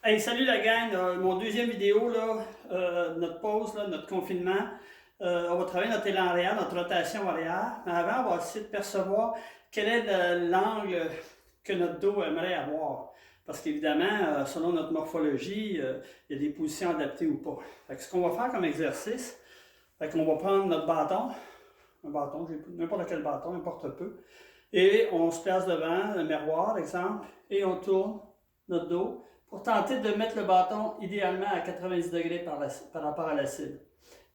Hey, salut la gang! Mon deuxième vidéo, là, notre pause, là, notre confinement. On va travailler notre élan arrière, notre rotation arrière. Mais avant, on va essayer de percevoir quel est l'angle que notre dos aimerait avoir. Parce qu'évidemment, selon notre morphologie, il y a des positions adaptées ou pas. Fait que ce qu'on va faire comme exercice, fait qu'on va prendre notre bâton, un bâton, n'importe quel bâton, n'importe peu, et on se place devant le miroir, exemple, et on tourne notre dos pour tenter de mettre le bâton idéalement à 90 degrés par rapport à la cible.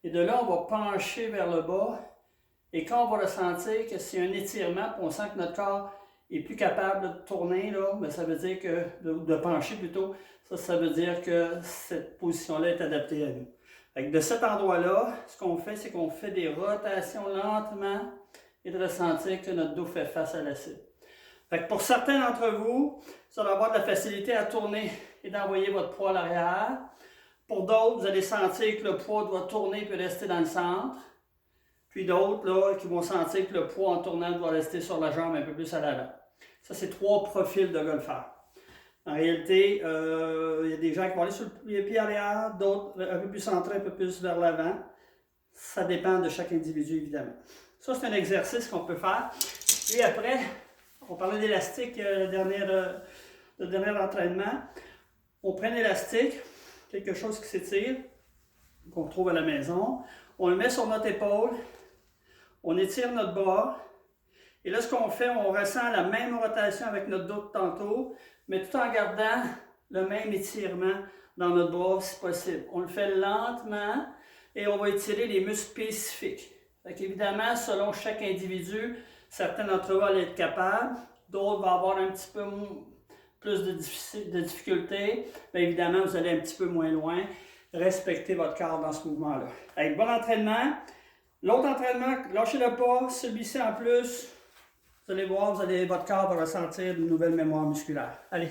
Et de là, on va pencher vers le bas. Et quand on va ressentir que c'est un étirement, puis on sent que notre corps est plus capable de tourner, là, bien, ça veut dire que, de pencher plutôt, ça veut dire que cette position-là est adaptée à nous. Fait que de cet endroit-là, ce qu'on fait, c'est qu'on fait des rotations lentement et de ressentir que notre dos fait face à la cible. Fait que pour certains d'entre vous, vous allez avoir de la facilité à tourner et d'envoyer votre poids à l'arrière. Pour d'autres, vous allez sentir que le poids doit tourner et rester dans le centre. Puis d'autres là, qui vont sentir que le poids en tournant doit rester sur la jambe un peu plus à l'avant. Ça, c'est trois profils de golfeurs. En réalité, il y a des gens qui vont aller sur les pieds arrière, d'autres un peu plus centrés, un peu plus vers l'avant. Ça dépend de chaque individu, évidemment. Ça, c'est un exercice qu'on peut faire. Puis après, on parlait d'élastique le dernier entraînement. On prend l'élastique, quelque chose qui s'étire, qu'on trouve à la maison. On le met sur notre épaule. On étire notre bras. Et là, ce qu'on fait, on ressent la même rotation avec notre dos de tantôt, mais tout en gardant le même étirement dans notre bras si possible. On le fait lentement et on va étirer les muscles spécifiques. Évidemment, selon chaque individu, certains d'entre vous vont être capables, d'autres vont avoir un petit peu plus de difficultés, mais évidemment, vous allez un petit peu moins loin. Respectez votre corps dans ce mouvement-là. Avec bon entraînement. L'autre entraînement, lâchez-le pas, celui-ci en plus, vous allez voir, votre corps va ressentir une nouvelle mémoire musculaire. Allez!